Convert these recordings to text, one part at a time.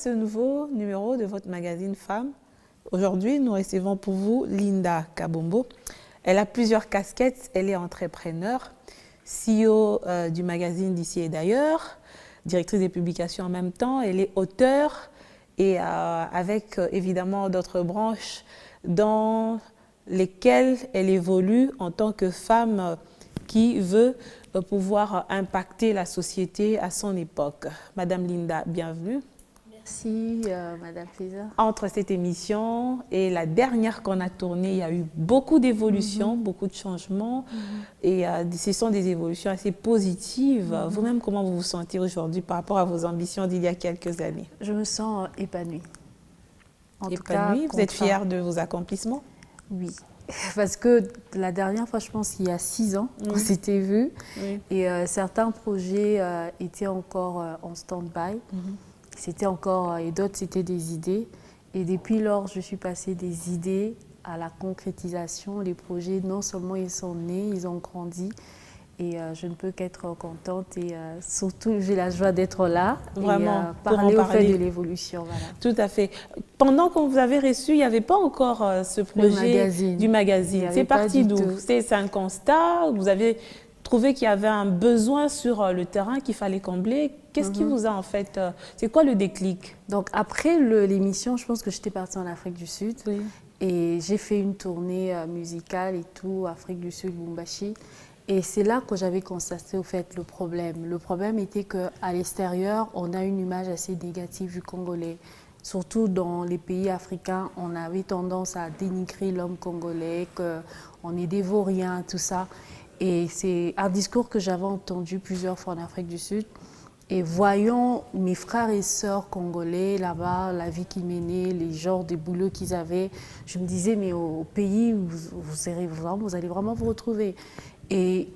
ce nouveau numéro de votre magazine Femmes. Aujourd'hui, nous recevons pour vous Linda Kabombo. Elle a plusieurs casquettes. Elle est entrepreneur, CEO du magazine D'ici et d'ailleurs, directrice des publications en même temps. Elle est auteure et avec évidemment d'autres branches dans lesquelles elle évolue en tant que femme qui veut pouvoir impacter la société à son époque. Madame Linda, bienvenue. Merci, Madame Faiza. Entre cette émission et la dernière qu'on a tournée, il y a eu beaucoup d'évolutions, beaucoup de changements. Et ce sont des évolutions assez positives. Vous-même, comment vous vous sentez aujourd'hui par rapport à vos ambitions d'il y a quelques années? Je me sens épanouie. Épanouie, vous êtes fière de vos accomplissements? Oui, parce que la dernière fois, je pense qu'il y a 6 ans, on s'était vus. Et certains projets étaient encore en stand-by. C'était encore, et d'autres, c'était des idées. Et depuis lors, je suis passée des idées à la concrétisation. Les projets, non seulement ils sont nés, ils ont grandi. Et je ne peux qu'être contente. Et surtout, j'ai la joie d'être là. Vraiment, et parler au fait de l'évolution. Voilà. Tout à fait. Pendant qu'on vous avait reçu, il n'y avait pas encore ce projet du magazine. C'est parti d'où? C'est un constat? Vous avez trouvé qu'il y avait un besoin sur le terrain qu'il fallait combler? Qu'est-ce qui vous a en fait... c'est quoi le déclic? Donc après l'émission, je pense que j'étais partie en Afrique du Sud. Et j'ai fait une tournée musicale et tout, Afrique du Sud, Lubumbashi. Et c'est là que j'avais constaté au fait le problème. Le problème était qu'à l'extérieur, on a une image assez négative du Congolais. Surtout dans les pays africains, on avait tendance à dénigrer l'homme congolais, qu'on est des vauriens, tout ça. Et c'est un discours que j'avais entendu plusieurs fois en Afrique du Sud. Et voyant mes frères et sœurs congolais là-bas, la vie qu'ils menaient, les genres de boulot qu'ils avaient, je me disais, mais au pays, vous allez vraiment vous retrouver. Et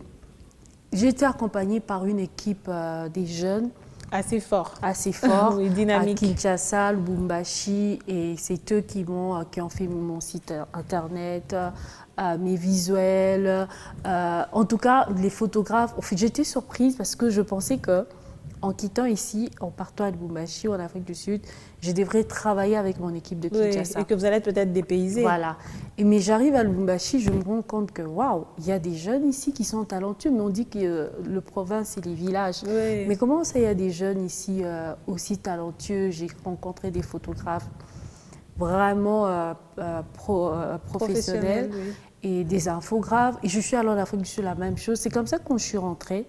j'ai été accompagnée par une équipe des jeunes. Assez fort. Assez fort. Oui, dynamique. À Kinshasa, Lubumbashi. Et c'est eux qui ont fait mon site internet, mes visuels. En tout cas, les photographes. En fait, j'étais surprise parce que je pensais que en quittant ici, en partant à Lubumbashi, en Afrique du Sud, je devrais travailler avec mon équipe de Kinshasa. Et que vous allez peut-être dépaysé. Voilà. Mais j'arrive à Lubumbashi, je me rends compte que, waouh, il y a des jeunes ici qui sont talentueux. Mais on dit que le province, c'est les villages. Mais comment ça, il y a des jeunes ici aussi talentueux? J'ai rencontré des photographes vraiment professionnels et des infographes. Et je suis allée en Afrique du Sud, la même chose. C'est comme ça que quand je suis rentrée,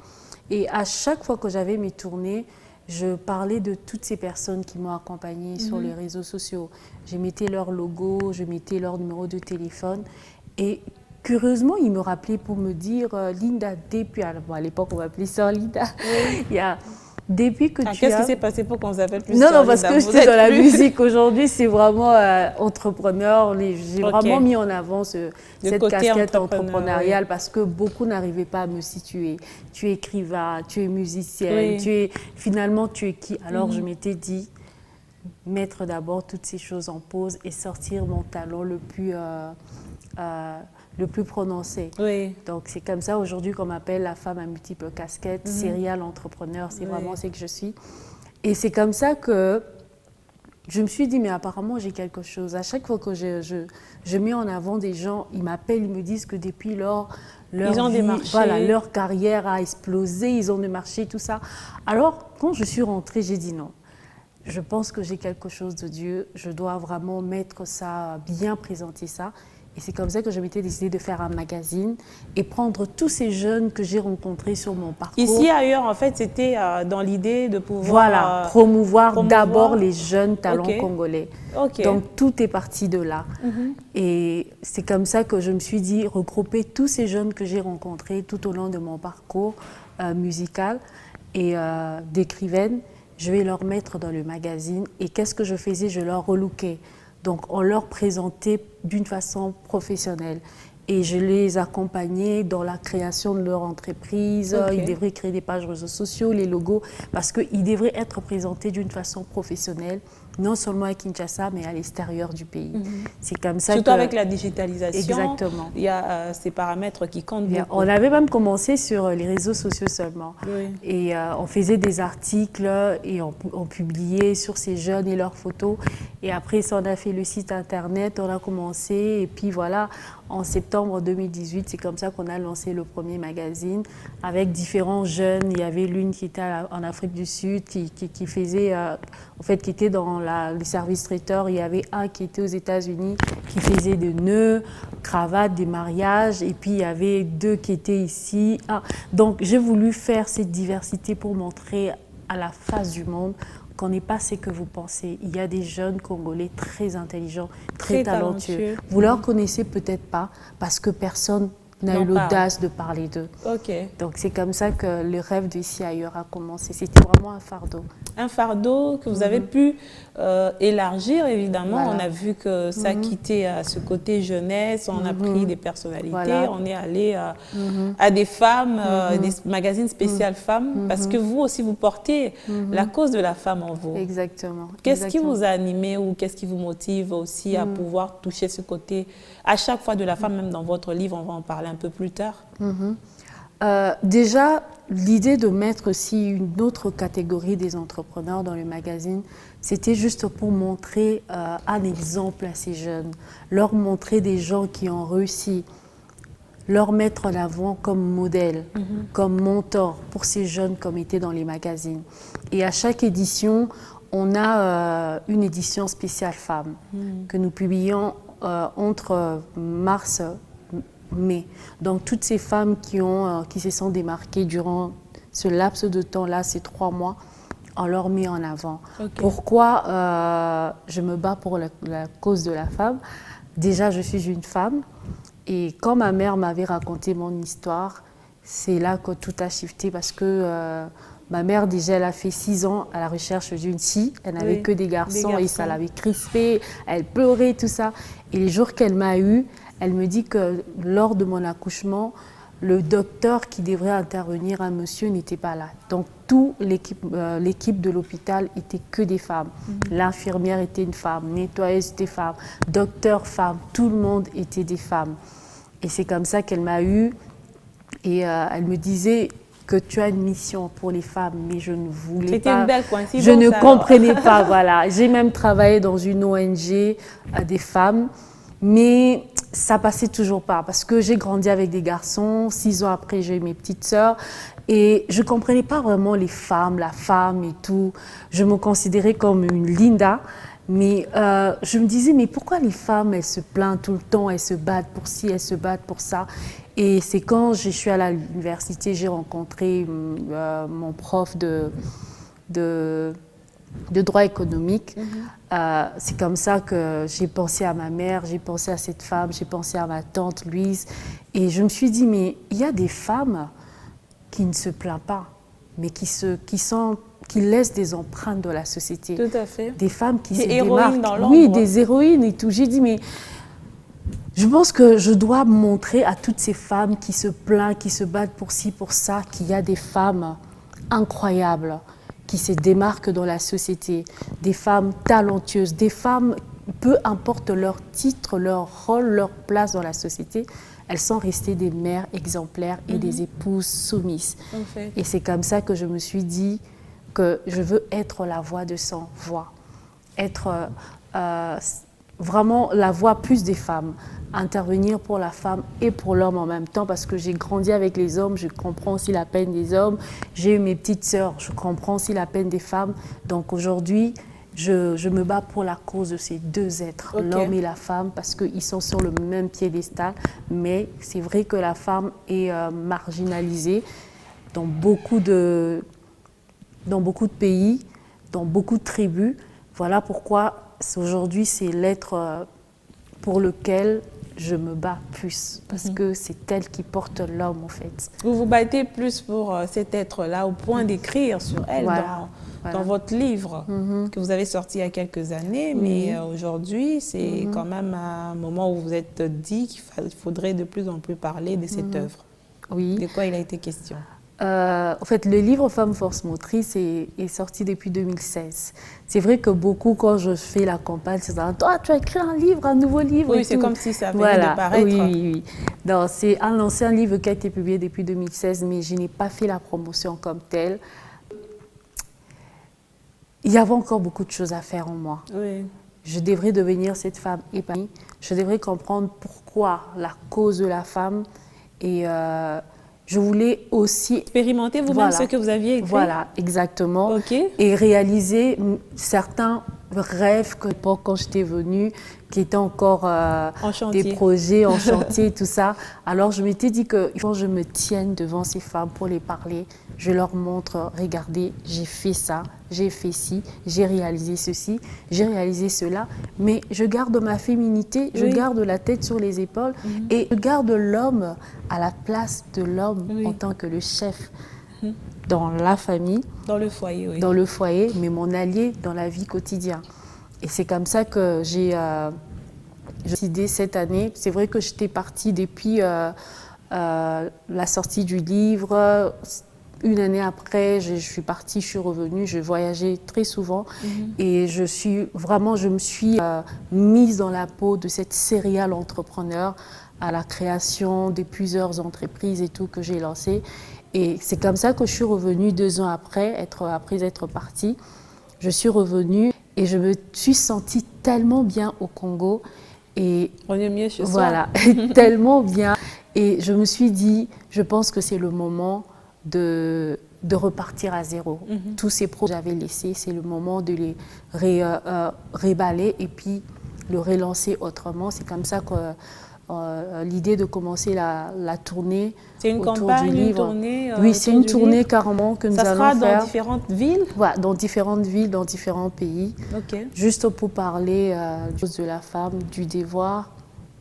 et à chaque fois que j'avais mes tournées, je parlais de toutes ces personnes qui m'ont accompagnée sur les réseaux sociaux. Je mettais leur logo, je mettais leur numéro de téléphone. Et curieusement, ils me rappelaient pour me dire Linda, depuis, à l'époque on m'appelait ça Linda, depuis que tu as... Qu'est-ce qui s'est passé pour qu'on s'appelle plus Non, parce que j'étais dans la musique. Aujourd'hui, c'est vraiment entrepreneur. J'ai vraiment mis en avant cette casquette entrepreneuriale parce que beaucoup n'arrivaient pas à me situer. Tu es écrivain, tu es musicienne, finalement, tu es qui? Alors, je m'étais dit, mettre d'abord toutes ces choses en pause et sortir mon talent le plus prononcé. Donc, c'est comme ça aujourd'hui qu'on m'appelle la femme à multiples casquettes, serial entrepreneur, c'est vraiment ce que je suis. Et c'est comme ça que je me suis dit, mais apparemment, j'ai quelque chose. À chaque fois que je mets en avant des gens, ils m'appellent, ils me disent que depuis leur carrière a explosé, ils ont démarché, tout ça. Alors, quand je suis rentrée, j'ai dit non. Je pense que j'ai quelque chose de Dieu. Je dois vraiment mettre ça, bien présenter ça. Et c'est comme ça que je m'étais décidée de faire un magazine et prendre tous ces jeunes que j'ai rencontrés sur mon parcours. Ici, ailleurs, en fait, c'était dans l'idée de pouvoir... Voilà, promouvoir d'abord les jeunes talents congolais. Donc, tout est parti de là. Et c'est comme ça que je me suis dit, regrouper tous ces jeunes que j'ai rencontrés tout au long de mon parcours musical et d'écrivaine, je vais leur mettre dans le magazine. Et qu'est-ce que je faisais? Je leur relookais. Donc, on leur présentait d'une façon professionnelle. Et je les accompagnais dans la création de leur entreprise. Ils devraient créer des pages réseaux sociaux, les logos, parce qu'ils devraient être présentés d'une façon professionnelle non seulement à Kinshasa, mais à l'extérieur du pays. C'est comme ça surtout avec la digitalisation, exactement. Il y a ces paramètres qui comptent beaucoup. On avait même commencé sur les réseaux sociaux seulement. Oui. Et on faisait des articles et on publiait sur ces jeunes et leurs photos. Et après, ça, on a fait le site internet, on a commencé. Et puis voilà, en septembre 2018, c'est comme ça qu'on a lancé le premier magazine avec différents jeunes. Il y avait l'une qui était en Afrique du Sud, qui faisait, en fait, qui était dans le service traiteur. Il y avait un qui était aux États-Unis, qui faisait des nœuds, cravates, des mariages. Et puis, il y avait deux qui étaient ici. Donc, j'ai voulu faire cette diversité pour montrer à la face du monde qu'on n'est pas ce que vous pensez. Il y a des jeunes Congolais très intelligents, très talentueux. Vous ne leur connaissez peut-être pas parce que personne n'a eu l'audace de parler d'eux. Donc c'est comme ça que le rêve d'ici ailleurs a commencé. C'était vraiment un fardeau. Un fardeau que vous avez pu élargir, évidemment. Voilà. On a vu que ça quittait ce côté jeunesse, on a pris des personnalités, on est allé à des femmes, des magazines spéciaux femmes, parce que vous aussi, vous portez la cause de la femme en vous. Exactement. Qu'est-ce qui vous a animé ou qu'est-ce qui vous motive aussi à pouvoir toucher ce côté, à chaque fois de la femme, même dans votre livre, on va en parler un peu plus tard. Déjà, l'idée de mettre aussi une autre catégorie des entrepreneurs dans le magazine, c'était juste pour montrer un exemple à ces jeunes, leur montrer des gens qui ont réussi, leur mettre en avant comme modèle, comme mentor pour ces jeunes comme étaient dans les magazines. Et à chaque édition, on a une édition spéciale femmes que nous publions entre mars mai. Donc toutes ces femmes qui se sont démarquées durant ce laps de temps-là, ces 3 mois, on leur met en avant. Pourquoi je me bats pour la cause de la femme? Déjà, je suis une femme et quand ma mère m'avait raconté mon histoire, c'est là que tout a shifté parce que ma mère, déjà, elle a fait 6 ans à la recherche d'une fille. Elle n'avait que des garçons et ça l'avait crispée. Elle pleurait, tout ça. Et les jours qu'elle m'a eue, elle me dit que lors de mon accouchement, le docteur qui devrait intervenir, un monsieur, n'était pas là. Donc, toute l'équipe de l'hôpital était que des femmes. L'infirmière était une femme, nettoyeuse était femme, docteur femme, tout le monde était des femmes. Et c'est comme ça qu'elle m'a eue. Et elle me disait que tu as une mission pour les femmes, mais je ne voulais pas. C'était une belle coïncidence. Je ne comprenais pas, voilà. J'ai même travaillé dans une ONG à des femmes, mais ça passait toujours pas parce que j'ai grandi avec des garçons. 6 ans après, j'ai eu mes petites sœurs et je comprenais pas vraiment les femmes, la femme et tout. Je me considérais comme une Linda, mais je me disais mais pourquoi les femmes elles se plaignent tout le temps, elles se battent pour ci, elles se battent pour ça. Et c'est quand je suis allée à l'université, j'ai rencontré mon prof de droit économique. C'est comme ça que j'ai pensé à ma mère, j'ai pensé à cette femme, j'ai pensé à ma tante Louise. Et je me suis dit, mais il y a des femmes qui ne se plaignent pas, mais qui laissent des empreintes dans la société. Tout à fait. Des femmes qui des se héroïnes démarquent. Dans l'ombre. Oui, des héroïnes et tout. J'ai dit, mais je pense que je dois montrer à toutes ces femmes qui se plaignent, qui se battent pour ci, pour ça, qu'il y a des femmes incroyables qui se démarquent dans la société, des femmes talentueuses, des femmes, peu importe leur titre, leur rôle, leur place dans la société, elles sont restées des mères exemplaires et des épouses soumises. Et c'est comme ça que je me suis dit que je veux être la voix de sans voix, être vraiment la voix plus des femmes, intervenir pour la femme et pour l'homme en même temps parce que j'ai grandi avec les hommes, je comprends aussi la peine des hommes, j'ai eu mes petites sœurs, je comprends aussi la peine des femmes. Donc aujourd'hui, je me bats pour la cause de ces deux êtres, l'homme et la femme, parce qu'ils sont sur le même piédestal, mais c'est vrai que la femme est marginalisée dans beaucoup de pays, dans beaucoup de tribus. Voilà pourquoi aujourd'hui, c'est l'être pour lequel je me bats plus, parce que c'est elle qui porte l'homme, en fait. Vous vous battez plus pour cet être-là, au point d'écrire sur elle dans votre livre que vous avez sorti il y a quelques années, mais aujourd'hui, c'est quand même un moment où vous êtes dit qu'il faudrait de plus en plus parler de cette œuvre. Oui. De quoi il a été question? En fait, le livre Femme Force Motrice est sorti depuis 2016. C'est vrai que beaucoup, quand je fais la campagne, c'est ça, toi, tu as écrit un livre, un nouveau livre. Oui, c'est comme si ça venait de paraître. Oui, oui, oui. Donc, c'est un ancien livre qui a été publié depuis 2016, mais je n'ai pas fait la promotion comme telle. Il y avait encore beaucoup de choses à faire en moi. Oui. Je devrais devenir cette femme épanouie. Je devrais comprendre pourquoi la cause de la femme. Et je voulais aussi expérimenter vous-même ce que vous aviez écrit. Voilà, exactement. Okay. Et réaliser certains rêves que quand j'étais venue, qui étaient encore des projets en chantier, tout ça. Alors je m'étais dit que quand je me tienne devant ces femmes pour les parler, je leur montre, regardez, j'ai fait ça, j'ai fait ci, j'ai réalisé ceci, j'ai réalisé cela, mais je garde ma féminité, je garde la tête sur les épaules et je garde l'homme à la place de l'homme en tant que le chef dans la famille. Dans le foyer, oui. Dans le foyer, mais mon allié dans la vie quotidienne. Et c'est comme ça que j'ai décidé cette année. C'est vrai que j'étais partie depuis la sortie du livre. Une année après, je suis partie, je suis revenue, je voyageais très souvent et je me suis mise dans la peau de cette serial entrepreneur à la création de plusieurs entreprises et tout que j'ai lancé. Et c'est comme ça que je suis revenue 2 ans après être partie. Je suis revenue et je me suis sentie tellement bien au Congo. Et on est mieux chez soi. Voilà, tellement bien. Et je me suis dit, je pense que c'est le moment de repartir à zéro. Tous ces projets que j'avais laissés, c'est le moment de les réballer et puis le relancer autrement. C'est comme ça que l'idée de commencer la tournée autour du livre. Une tournée oui, c'est une tournée carrément que nous allons faire. Ça sera dans différentes villes? Voilà, dans différentes villes, dans différents pays. Okay. Juste pour parler de la femme, du devoir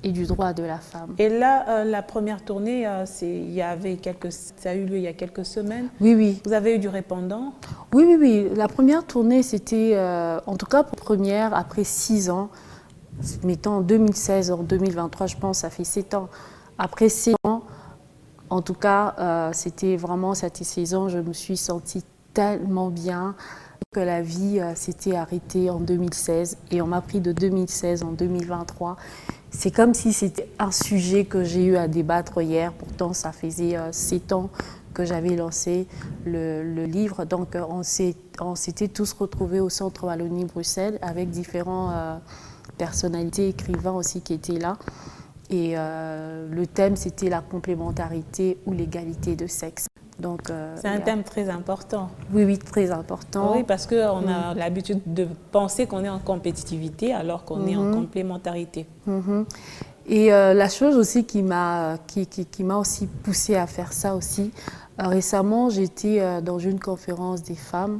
et du droit de la femme. Et là, la première tournée, ça a eu lieu il y a quelques semaines. Oui, oui. Vous avez eu du répondant? Oui, oui, oui. La première tournée, c'était, en tout cas, première, après 6 ans, mettons en 2016, en 2023, je pense, ça fait 7 ans. Après 7 ans, en tout cas, c'était vraiment satisfaisant. Je me suis sentie tellement bien que la vie s'était arrêtée en 2016 et on m'a pris de 2016 en 2023. C'est comme si c'était un sujet que j'ai eu à débattre hier. Pourtant, ça faisait 7 ans que j'avais lancé le livre. Donc, on s'était tous retrouvés au Centre Wallonie-Bruxelles avec différentes personnalités, écrivains aussi qui étaient là. Et le thème, c'était la complémentarité ou l'égalité de sexe. C'est un thème très important. Oui, oui, très important. Oui, parce qu'on a l'habitude de penser qu'on est en compétitivité alors qu'on est en complémentarité. Et la chose aussi qui m'a aussi poussée à faire ça aussi, récemment, j'étais dans une conférence des femmes,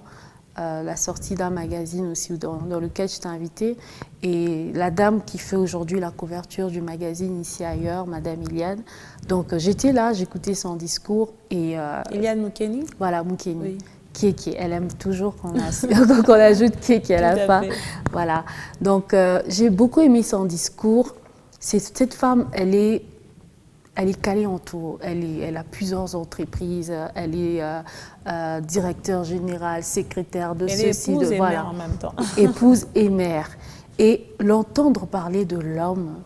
la sortie d'un magazine aussi dans lequel j'étais invitée. Et la dame qui fait aujourd'hui la couverture du magazine Ici Ailleurs, Madame Iliane, donc j'étais là, j'écoutais son discours. Iliane Moukeni? Voilà, Moukeni. Oui. Kéké, elle aime toujours qu'on ajoute Kéké à la fin. Voilà. Donc j'ai beaucoup aimé son discours. Cette femme, elle est calée en tout. Elle a plusieurs entreprises. Elle est directeur général, secrétaire de ceci, de voilà. Mère en même temps. Épouse et mère. Et l'entendre parler de l'homme,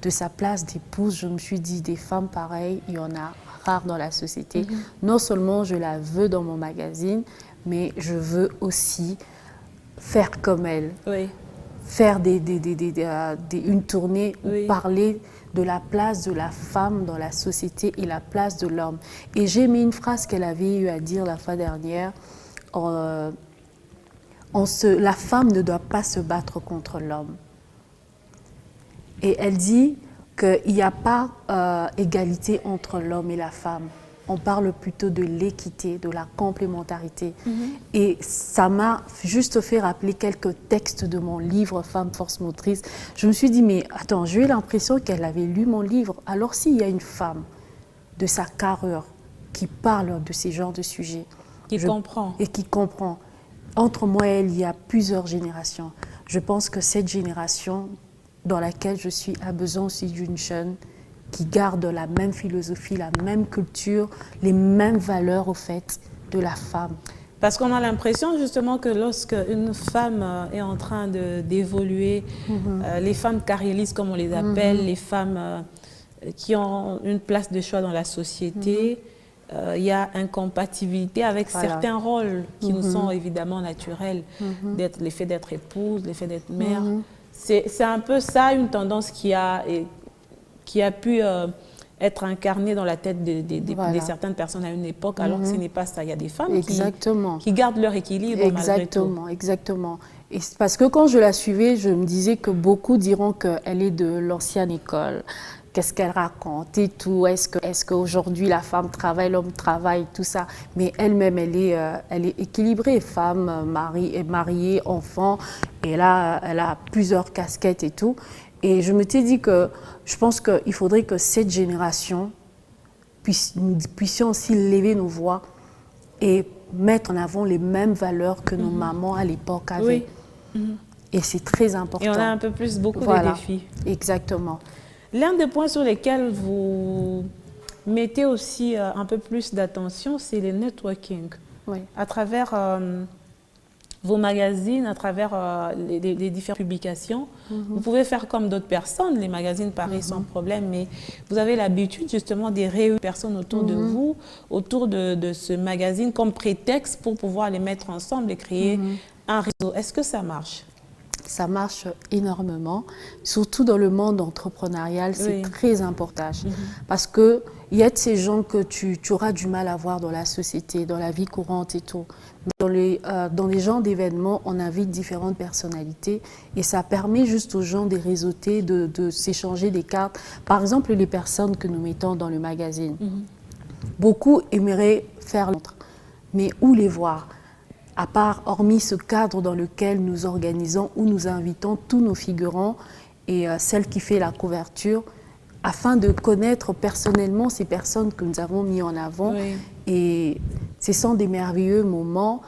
de sa place d'épouse, je me suis dit, des femmes pareilles, il y en a rares dans la société. Non seulement je la veux dans mon magazine, mais je veux aussi faire comme elle. Oui. Faire une tournée où parler de la place de la femme dans la société et la place de l'homme. Et j'ai mis une phrase qu'elle avait eu à dire la fois dernière. La femme ne doit pas se battre contre l'homme. Et elle dit qu'il n'y a pas égalité entre l'homme et la femme. On parle plutôt de l'équité, de la complémentarité. Et ça m'a juste fait rappeler quelques textes de mon livre « Femme Force Motrice ». Je me suis dit, mais attends, j'ai eu l'impression qu'elle avait lu mon livre. Alors s'il y a une femme de sa carrure qui parle de ces genres de sujets… comprend. Et qui comprend. Entre moi et elle, il y a plusieurs générations. Je pense que cette génération dans laquelle je suis a besoin aussi d'une jeune qui gardent la même philosophie, la même culture, les mêmes valeurs au fait de la femme. Parce qu'on a l'impression justement que lorsque une femme est en train d'évoluer, les femmes carriélistes comme on les appelle, les femmes qui ont une place de choix dans la société, il y a incompatibilité avec certains rôles qui nous sont évidemment naturels, le fait d'être épouse, le fait d'être mère. C'est un peu ça une tendance qui a pu être incarnée dans la tête de certaines personnes à une époque, alors que ce n'est pas ça. Il y a des femmes qui gardent leur équilibre malgré tout. Exactement. Et parce que quand je la suivais, je me disais que beaucoup diront qu'elle est de l'ancienne école. Qu'est-ce qu'elle raconte et tout. Est-ce qu'aujourd'hui la femme travaille, l'homme travaille, tout ça. Mais elle-même, elle est équilibrée. Femme, mariée, enfant. Et là, elle a plusieurs casquettes et tout. Et je me suis dit que je pense qu'il faudrait que cette génération nous puissions aussi lever nos voix et mettre en avant les mêmes valeurs que nos mamans à l'époque avaient. Et c'est très important. Et on a un peu plus beaucoup de défis. Exactement. L'un des points sur lesquels vous mettez aussi un peu plus d'attention, c'est le networking. À travers vos magazines, à travers les différentes publications, vous pouvez faire comme d'autres personnes, les magazines Paris sans problème, mais vous avez l'habitude justement de réunir personnes autour de vous, autour de ce magazine, comme prétexte pour pouvoir les mettre ensemble et créer un réseau. Est-ce que ça marche? Ça marche énormément, surtout dans le monde entrepreneurial, c'est très important. Parce qu'il y a de ces gens que tu auras du mal à voir dans la société, dans la vie courante et tout. Dans les genres d'événements, on invite différentes personnalités et ça permet juste aux gens de réseauter, de s'échanger des cartes. Par exemple, les personnes que nous mettons dans le magazine. Beaucoup aimeraient faire l'autre, mais où les voir? À part, hormis ce cadre dans lequel nous organisons, où nous invitons tous nos figurants et celle qui fait la couverture, afin de connaître personnellement ces personnes que nous avons mis en avant. Et ce sont des merveilleux moments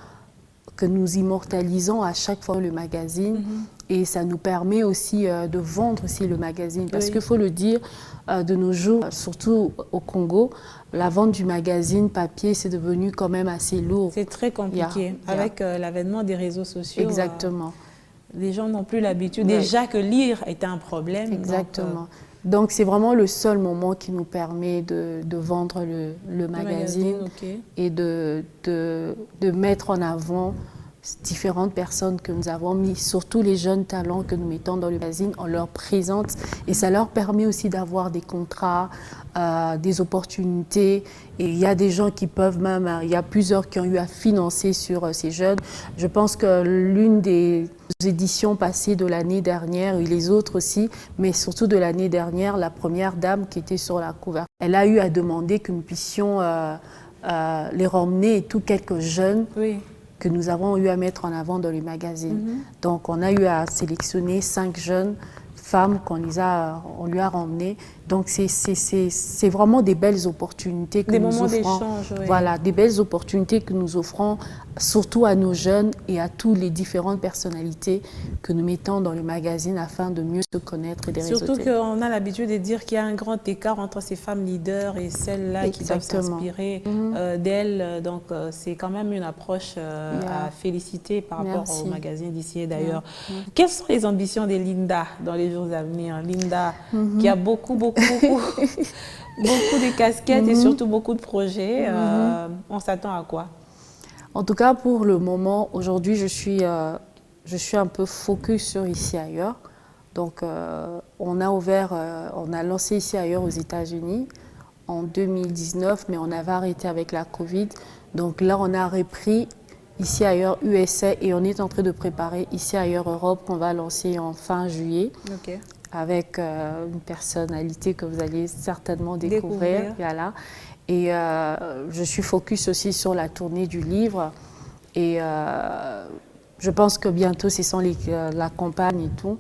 que nous immortalisons à chaque fois le magazine. Et ça nous permet aussi de vendre aussi le magazine. Parce qu'il faut le dire, de nos jours, surtout au Congo, la vente du magazine papier, c'est devenu quand même assez lourd. C'est très compliqué. Avec l'avènement des réseaux sociaux, exactement. Les gens n'ont plus l'habitude. Déjà que lire était un problème. Exactement. Donc c'est vraiment le seul moment qui nous permet de vendre le magazine et de mettre en avant différentes personnes que nous avons mis, surtout les jeunes talents que nous mettons dans le magazine, on leur présente et ça leur permet aussi d'avoir des contrats, des opportunités. Et il y a des gens qui peuvent même, il y a plusieurs qui ont eu à financer sur ces jeunes. Je pense que l'une des éditions passées de l'année dernière, et les autres aussi, mais surtout de l'année dernière, la première dame qui était sur la couverture, elle a eu à demander que nous puissions les ramener et tout quelques jeunes que nous avons eu à mettre en avant dans les magazines. Donc on a eu à sélectionner 5 jeunes femmes qu'on lui a ramenées. Donc c'est vraiment des belles opportunités que nous offrons. Des moments d'échange, Voilà, des belles opportunités que nous offrons surtout à nos jeunes et à toutes les différentes personnalités que nous mettons dans le magazine afin de mieux se connaître et de réseauter. Surtout qu'on a l'habitude de dire qu'il y a un grand écart entre ces femmes leaders et celles-là qui doivent s'inspirer d'elles. Donc c'est quand même une approche à féliciter par rapport au magazine d'ici et d'ailleurs. Quelles sont les ambitions de Linda dans les jours à venir? Linda qui a beaucoup de casquettes et surtout beaucoup de projets. On s'attend à quoi? En tout cas, pour le moment, aujourd'hui, je suis un peu focus sur Ici Ailleurs. Donc, on a lancé Ici Ailleurs aux États-Unis en 2019, mais on avait arrêté avec la Covid. Donc là, on a repris Ici Ailleurs USA et on est en train de préparer Ici Ailleurs Europe qu'on va lancer en fin juillet. Avec une personnalité que vous allez certainement découvrir. Voilà. Et je suis focus aussi sur la tournée du livre. Et je pense que bientôt, ce sont la campagne et tout.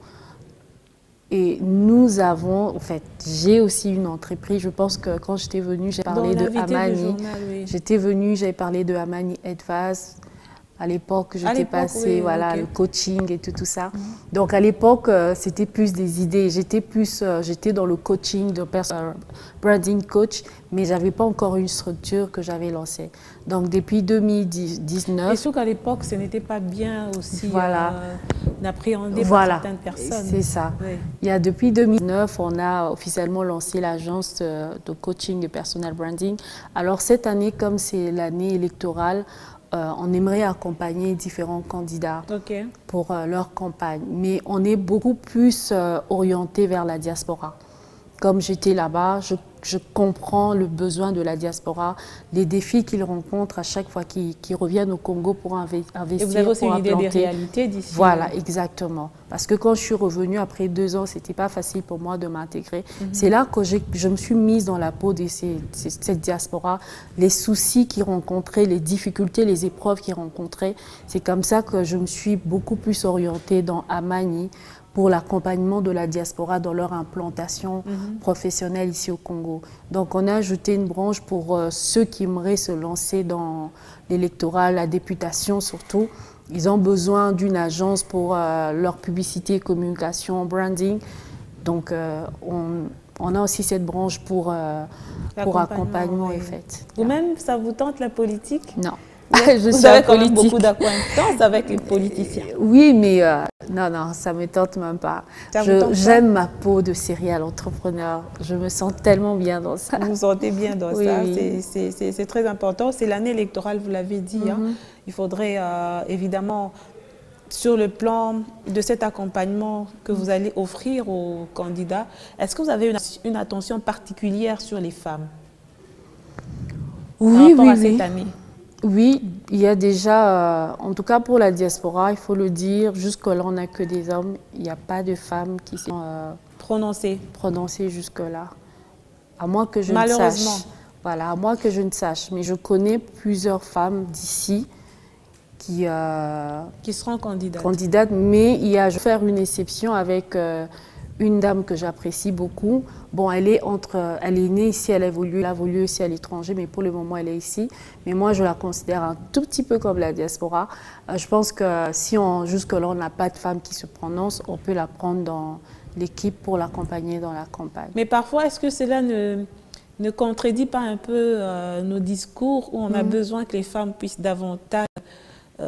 Et nous avons, en fait, j'ai aussi une entreprise. Je pense que quand j'étais venue, j'ai parlé de Amani. J'étais venue, j'ai parlé de Amani Advance. À l'époque, À j'étais l'époque, passée, oui, voilà, ok. le coaching et tout ça. Donc à l'époque, c'était plus des idées. J'étais dans le coaching de branding coach, mais j'avais pas encore une structure que j'avais lancée. Donc depuis Et 2019, surtout qu'à l'époque, ce n'était pas bien aussi voilà, appréhendé par voilà, certaines personnes. c'est ça. Oui. Depuis 2009, on a officiellement lancé l'agence de coaching de personal branding. Alors cette année, comme c'est l'année électorale, on aimerait accompagner différents candidats Ok. pour leur campagne. Mais on est beaucoup plus orienté vers la diaspora. Comme j'étais là-bas, je comprends le besoin de la diaspora, les défis qu'ils rencontrent à chaque fois qu'ils reviennent au Congo pour Et vous avez investir, aussi pour une idée des implanter. réalités d'ici. Voilà, exactement. Parce que quand je suis revenue après 2 ans, c'était pas facile pour moi de m'intégrer. C'est là que je me suis mise dans la peau de cette diaspora, les soucis qu'ils rencontraient, les difficultés, les épreuves qu'ils rencontraient. C'est comme ça que je me suis beaucoup plus orientée dans Amani pour l'accompagnement de la diaspora dans leur implantation professionnelle ici au Congo. Donc on a ajouté une branche pour ceux qui aimeraient se lancer dans l'électorat, la députation surtout. Ils ont besoin d'une agence pour leur publicité, communication, branding. Donc on a aussi cette branche pour accompagnement Oui. et fait. Vous-même, ça vous tente la politique? Non. Je Vous suis avez quand même beaucoup apolitique. d'acquaintances avec les politiciens. Oui, mais non, ça ne me tente même pas. Ça vous tente pas? J'aime ma peau de serial entrepreneur. Je me sens tellement bien dans ça. Vous vous sentez bien dans Oui, ça, oui. c'est très important. C'est l'année électorale, vous l'avez dit. Hein. Il faudrait évidemment, sur le plan de cet accompagnement que vous allez offrir aux candidats, est-ce que vous avez une attention particulière sur les femmes par Oui, rapport oui, à cette oui. année? Oui, il y a déjà, en tout cas pour la diaspora, il faut le dire, jusque-là, on n'a que des hommes. Il n'y a pas de femmes qui sont Prononcée. prononcées jusque-là. À moins que je ne Malheureusement. sache. Voilà, à moins que je ne sache. Mais je connais plusieurs femmes d'ici qui Qui seront candidates. candidates, mais je vais faire une exception avec une dame que j'apprécie beaucoup. Bon, elle est née ici, elle a évolué aussi à l'étranger, mais pour le moment, elle est ici. Mais moi, je la considère un tout petit peu comme la diaspora. Je pense que si jusque-là, on n'a pas de femme qui se prononce, on peut la prendre dans l'équipe pour l'accompagner dans la campagne. Mais parfois, est-ce que cela ne contredit pas un peu nos discours où on a besoin que les femmes puissent davantage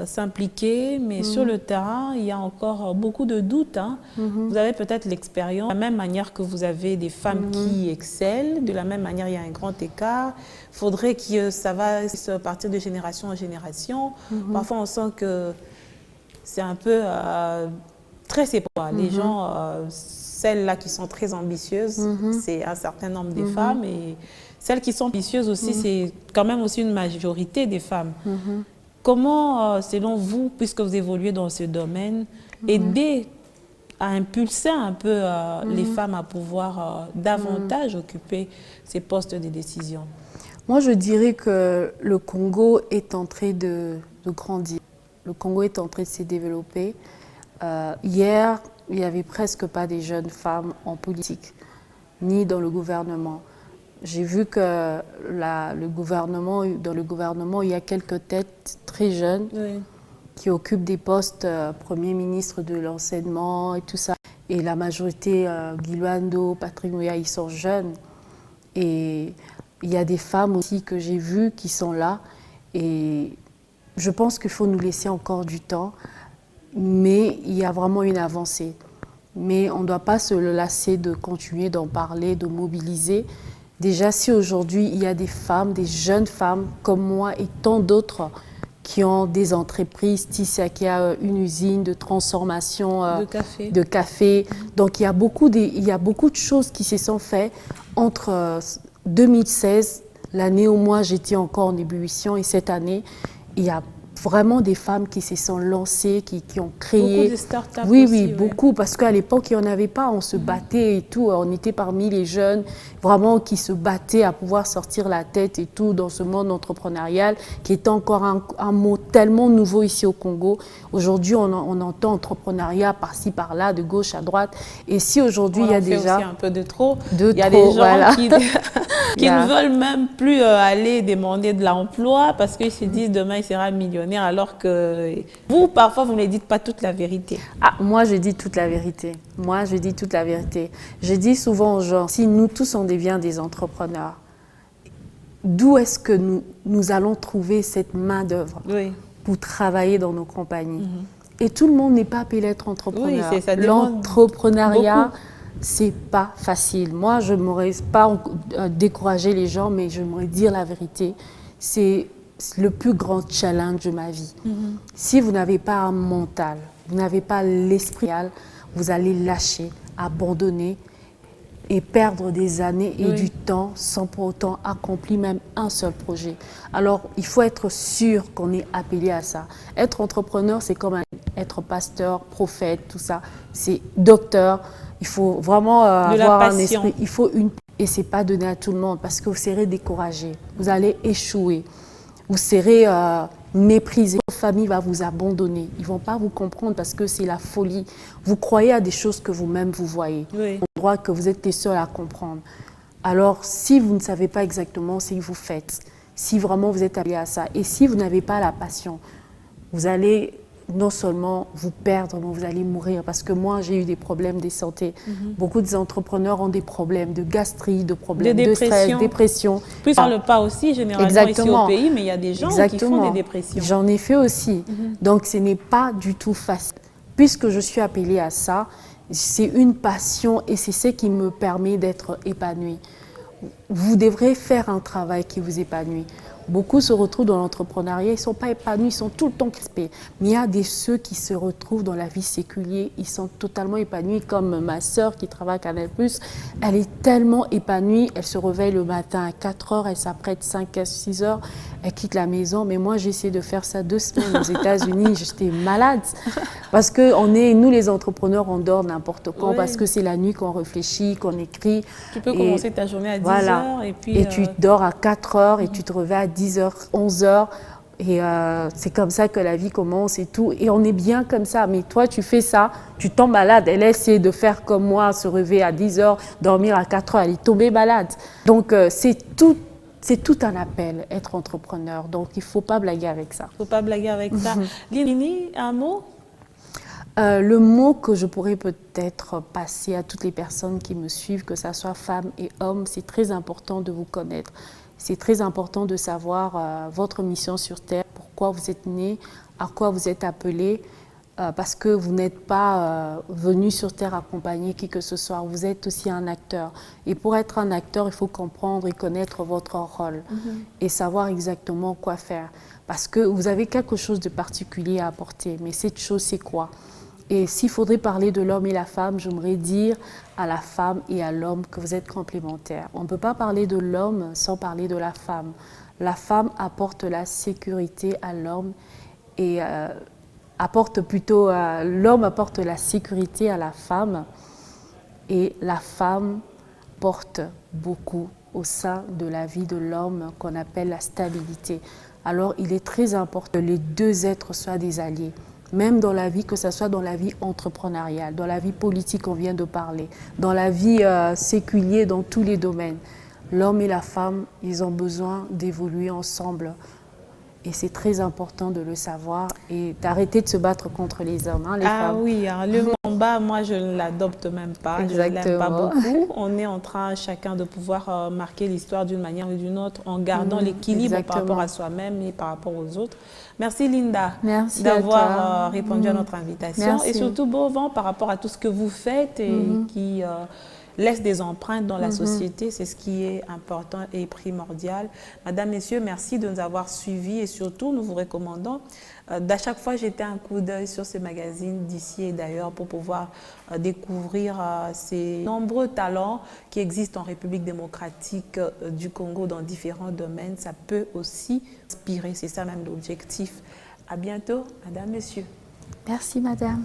s'impliquer, mais sur le terrain, il y a encore beaucoup de doutes. Hein. Vous avez peut-être l'expérience, de la même manière que vous avez des femmes qui excellent, de la même manière, il y a un grand écart. Il faudrait que ça va partir de génération en génération. Parfois, on sent que c'est un peu très séparé. Les gens, celles-là qui sont très ambitieuses, c'est un certain nombre de femmes, et celles qui sont ambitieuses aussi, c'est quand même aussi une majorité des femmes. Comment, selon vous, puisque vous évoluez dans ce domaine, aider à impulser un peu les femmes à pouvoir davantage occuper ces postes de décision? Moi, je dirais que le Congo est en train de grandir. Le Congo est en train de se développer. Hier, il n'y avait presque pas de jeunes femmes en politique, ni dans le gouvernement. J'ai vu que dans le gouvernement, il y a quelques têtes très jeunes qui occupent des postes Premier ministre de l'enseignement et tout ça. Et la majorité, Guy Luando, Patrick Mouya, ils sont jeunes. Et il y a des femmes aussi que j'ai vues qui sont là. Et je pense qu'il faut nous laisser encore du temps. Mais il y a vraiment une avancée. Mais on ne doit pas se lasser de continuer d'en parler, de mobiliser. Déjà, si aujourd'hui, il y a des femmes, des jeunes femmes comme moi et tant d'autres qui ont des entreprises, Tissia qui a une usine de transformation de café. Donc, il y a beaucoup de choses qui se sont faites entre 2016, l'année où moi j'étais encore en ébullition, et cette année, il y a vraiment des femmes qui se sont lancées, qui ont créé... Beaucoup de start-up oui, aussi. Oui, beaucoup, parce qu'à l'époque, il n'y en avait pas, on se battait et tout, on était parmi les jeunes, vraiment qui se battaient à pouvoir sortir la tête et tout dans ce monde entrepreneurial, qui est encore un mot tellement nouveau ici au Congo. Aujourd'hui, on entend entrepreneuriat par-ci, par-là, de gauche à droite, et si aujourd'hui, il y a déjà... aussi un peu de trop. Il y a des gens qui ne veulent même plus aller demander de l'emploi parce qu'ils se disent demain, il sera millionnaire. intervenir alors que vous, parfois, vous ne dites pas toute la vérité. Ah, moi, je dis toute la vérité. Moi, je dis toute la vérité. Je dis souvent aux gens, si nous tous, on devient des entrepreneurs, d'où est-ce que nous allons trouver cette main-d'œuvre pour travailler dans nos compagnies? Et tout le monde n'est pas appelé à être entrepreneur. Oui, l'entrepreneuriat, c'est pas facile. Moi, je ne m'aurais pas découragé les gens, mais je m'aurais dire la vérité. C'est le plus grand challenge de ma vie. Si vous n'avez pas un mental, vous n'avez pas l'esprit, vous allez lâcher, abandonner et perdre des années et du temps sans pour autant accomplir même un seul projet. Alors, il faut être sûr qu'on est appelé à ça. Être entrepreneur, c'est comme être pasteur, prophète, tout ça. C'est docteur. Il faut vraiment avoir un esprit. Il faut et c'est pas donné à tout le monde parce que vous serez découragé. Vous allez échouer. Vous serez méprisé. Votre famille va vous abandonner. Ils vont pas vous comprendre parce que c'est la folie. Vous croyez à des choses que vous-même vous voyez. On croit que vous êtes les seuls à comprendre. Alors, si vous ne savez pas exactement ce que vous faites, si vraiment vous êtes appelé à ça, et si vous n'avez pas la passion, vous allez non seulement vous perdre, mais vous allez mourir. Parce que moi, j'ai eu des problèmes de santé. Beaucoup d'entrepreneurs ont des problèmes de gastrite, de problèmes de stress, dépression. Plus on ne parle pas aussi généralement ici au pays, mais il y a des gens qui font des dépressions. J'en ai fait aussi. Donc, ce n'est pas du tout facile. Puisque je suis appelée à ça, c'est une passion et c'est ce qui me permet d'être épanouie. Vous devrez faire un travail qui vous épanouit. Beaucoup se retrouvent dans l'entrepreneuriat, ils ne sont pas épanouis, ils sont tout le temps crispés. Mais il y a ceux qui se retrouvent dans la vie séculière, ils sont totalement épanouis, comme ma sœur qui travaille à Canal+. Elle est tellement épanouie, elle se réveille le matin à 4 heures, elle s'apprête 5 à 6 heures, elle quitte la maison. Mais moi, j'ai essayé de faire ça 2 semaines aux États-Unis, j'étais malade. Parce que nous les entrepreneurs, on dort n'importe quand, parce que c'est la nuit qu'on réfléchit, qu'on écrit. Tu peux commencer ta journée à 10 heures. Et tu dors à 4 heures et tu te réveilles à 10 heures, 11 heures. Et c'est comme ça que la vie commence et tout. Et on est bien comme ça. Mais toi, tu fais ça, tu tombes malade. Elle a essayé de faire comme moi, se réveiller à 10 heures, dormir à 4 heures. Elle est tombée malade. Donc, c'est tout un appel, être entrepreneur. Donc, il ne faut pas blaguer avec ça. Il ne faut pas blaguer avec ça. Lini, un mot? Le mot que je pourrais peut-être passer à toutes les personnes qui me suivent, que ce soit femmes et hommes, c'est très important de vous connaître. C'est très important de savoir votre mission sur Terre, pourquoi vous êtes né, à quoi vous êtes appelé, parce que vous n'êtes pas venu sur Terre accompagner qui que ce soit. Vous êtes aussi un acteur. Et pour être un acteur, il faut comprendre et connaître votre rôle et savoir exactement quoi faire. Parce que vous avez quelque chose de particulier à apporter. Mais cette chose, c'est quoi? Et s'il faudrait parler de l'homme et la femme, j'aimerais dire à la femme et à l'homme que vous êtes complémentaires. On ne peut pas parler de l'homme sans parler de la femme. La femme apporte la sécurité à l'homme et l'homme apporte la sécurité à la femme et la femme porte beaucoup au sein de la vie de l'homme qu'on appelle la stabilité. Alors il est très important que les deux êtres soient des alliés. Même dans la vie, que ce soit dans la vie entrepreneuriale, dans la vie politique, on vient de parler, dans la vie séculière, dans tous les domaines. L'homme et la femme, ils ont besoin d'évoluer ensemble. Et c'est très important de le savoir et d'arrêter de se battre contre les hommes, les femmes. Ah oui, hein, le combat, moi, je ne l'adopte même pas. Exactement. Je ne l'aime pas beaucoup. On est en train, chacun, de pouvoir marquer l'histoire d'une manière ou d'une autre en gardant l'équilibre par rapport à soi-même et par rapport aux autres. Merci Linda d'avoir répondu à notre invitation. Merci. Et surtout, bon vent par rapport à tout ce que vous faites et qui laisse des empreintes dans la société. C'est ce qui est important et primordial. Madame, Messieurs, merci de nous avoir suivis et surtout, nous vous recommandons d'à chaque fois jeter un coup d'œil sur ces magazines d'ici et d'ailleurs pour pouvoir découvrir ces nombreux talents qui existent en République démocratique du Congo dans différents domaines. Ça peut aussi inspirer, c'est ça même l'objectif. À bientôt, Madame, Messieurs. Merci, Madame.